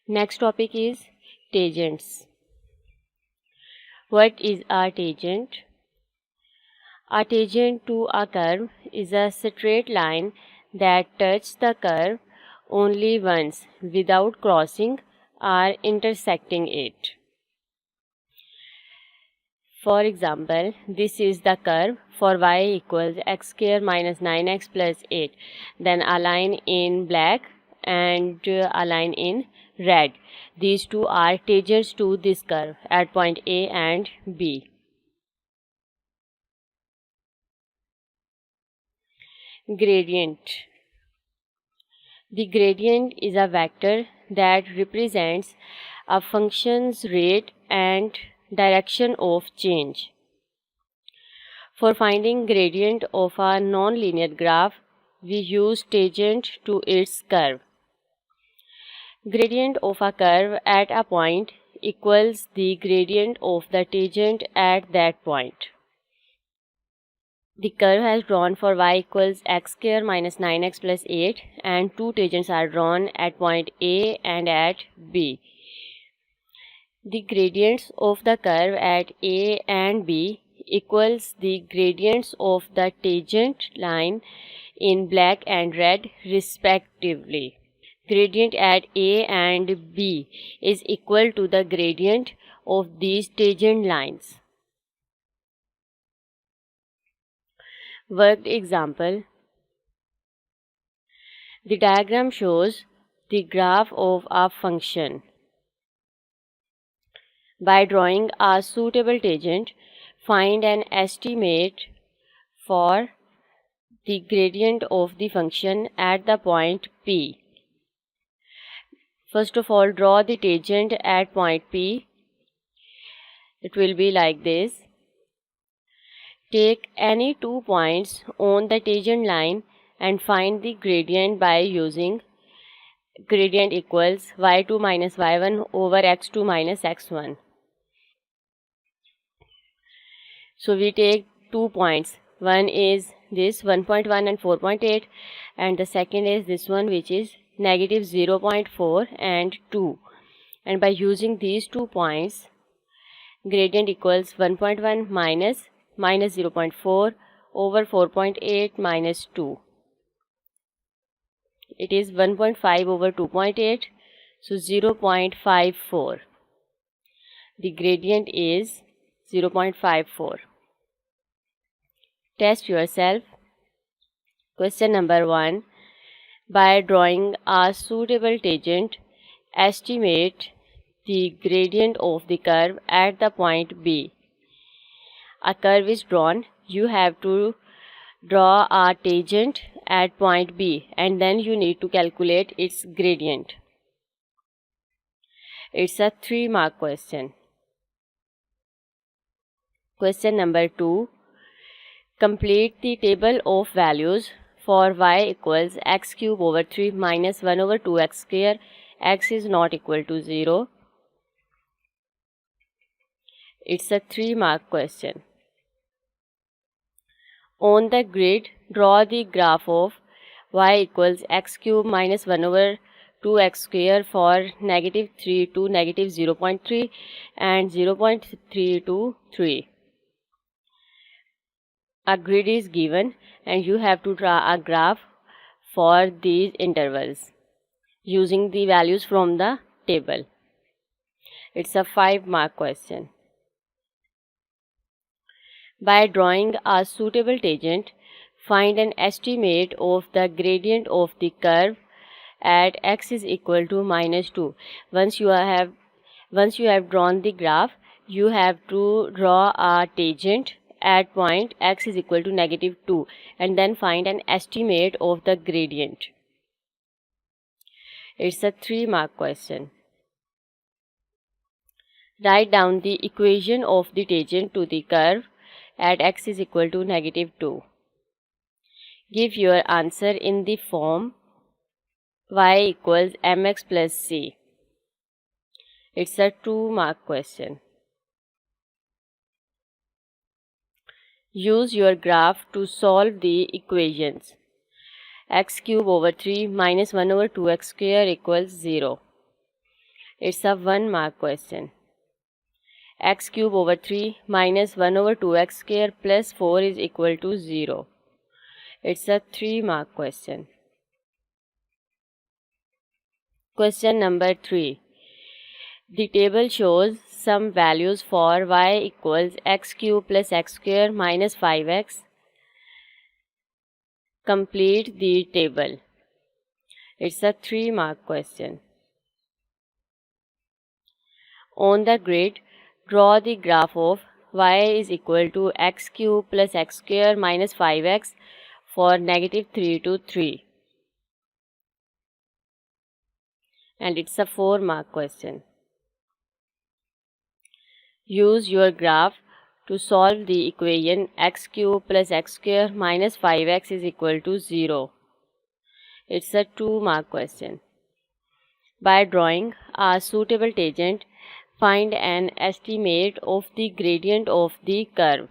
Next topic is tangents. What is a tangent? A tangent to a curve is a straight line that touches the curve only once without crossing or intersecting it. For example, this is the curve for y equals x square minus 9x plus 8. Then a line in black and a line in red. These two are tangents to this curve at point A and B. Gradient. The gradient is a vector that represents a function's rate and direction of change. For finding gradient of a nonlinear graph, we use tangent to its curve. Gradient of a curve at a point equals the gradient of the tangent at that point. The curve has drawn for y equals x square minus 9x plus 8 and two tangents are drawn at point A and at B. The gradients of the curve at A and B equals the gradients of the tangent line in black and red respectively. Gradient at A and B is equal to the gradient of these tangent lines. Worked example. The diagram shows the graph of a function. By drawing a suitable tangent, find an estimate for the gradient of the function at the point P. First of all, draw the tangent at point P. It will be like this. Take any 2 points on the tangent line and find the gradient by using gradient equals y2 minus y1 over x2 minus x1. So we take 2 points. One is this 1.1 and 4.8 and the second is this one which is negative 0.4 and 2. And by using these 2 points, gradient equals 1.1 minus 0.4 over 4.8 minus 2. It is 1.5 over 2.8, so 0.54. The gradient is 0.54. Test yourself. Question number 1. By drawing a suitable tangent, estimate the gradient of the curve at the point B. A curve is drawn. You have to draw a tangent at point B and then you need to calculate its gradient. It's a 3-mark question. Question number 2. Complete the table of values for y equals x cube over 3 minus 1 over 2x square. X is not equal to 0. It's a 3-mark question. On the grid, draw the graph of y equals x cube minus 1 over 2x square for negative 3 to negative 0.3 and 0.3 to 3. A grid is given and you have to draw a graph for these intervals using the values from the table. It's a 5-mark question. By drawing a suitable tangent, find an estimate of the gradient of the curve at x is equal to minus 2. Once you have drawn the graph, you have to draw a tangent at point x is equal to negative 2 and then find an estimate of the gradient. It's a 3-mark question. Write down the equation of the tangent to the curve at x is equal to negative 2. Give your answer in the form y equals mx plus c. It's a 2-mark question. Use your graph to solve the equations. X cube over 3 minus 1 over 2x square equals 0. It's a 1 mark question. X cube over 3 minus 1 over 2x square plus 4 is equal to 0. It's a 3 mark question. Question number 3. The table shows some values for y equals x cube plus x square minus 5x. Complete the table. It's a 3 mark question. On the grid, draw the graph of y is equal to x cube plus x square minus 5x for negative 3 to 3. And it's a 4 mark question. Use your graph to solve the equation x cube plus x square minus 5x is equal to 0. It's a 2 mark question. By drawing a suitable tangent, find an estimate of the gradient of the curve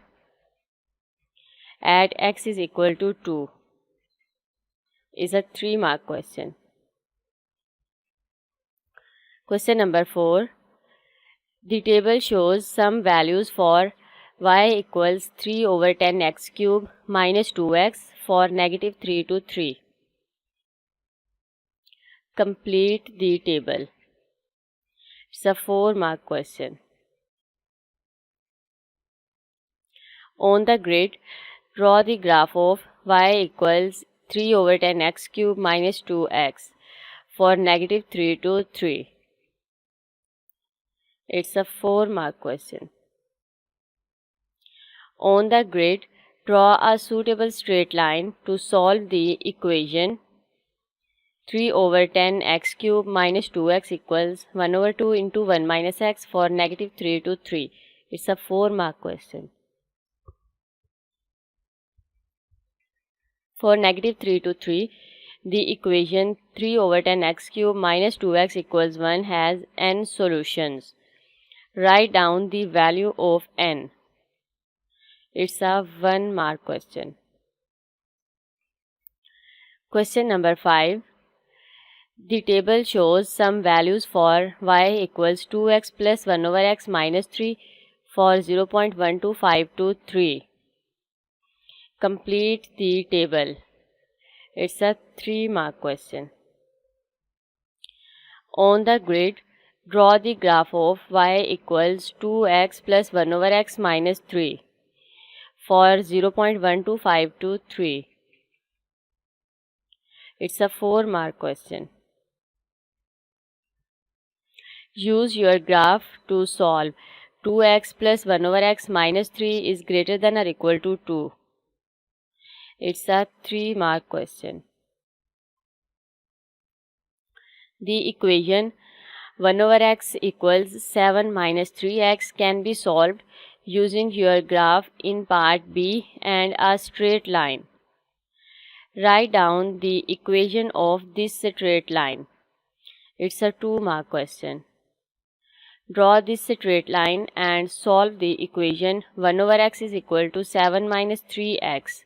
at x is equal to 2. Is a 3 mark question. Question number 4. The table shows some values for y equals 3 over 10 x cube minus 2x for negative 3 to 3. Complete the table. It's a 4 mark question. On the grid, draw the graph of y equals 3 over 10 x cube minus 2x for negative 3 to 3. It's a 4 mark question. On the grid, draw a suitable straight line to solve the equation 3 over 10 x cube minus 2x equals 1 over 2 into 1 minus x for negative 3 to 3. It's a 4 mark question. For negative 3 to 3, the equation 3 over 10 x cube minus 2x equals 1 has n solutions. Write down the value of n. It's a 1 mark question. Question number 5. The table shows some values for y equals 2x plus 1 over x minus 3 for 0.1252 Complete the table. It's a 3 mark question. On the grid, draw the graph of y equals 2x plus 1 over x minus 3 for 0.1253. It's a 4 mark question. Use your graph to solve 2x plus 1 over x minus 3 is greater than or equal to 2. It's a 3 mark question. The equation 1 over x equals 7 minus 3x can be solved using your graph in part B and a straight line. Write down the equation of this straight line. It's a 2 mark question. Draw this straight line and solve the equation 1 over x is equal to 7 minus 3x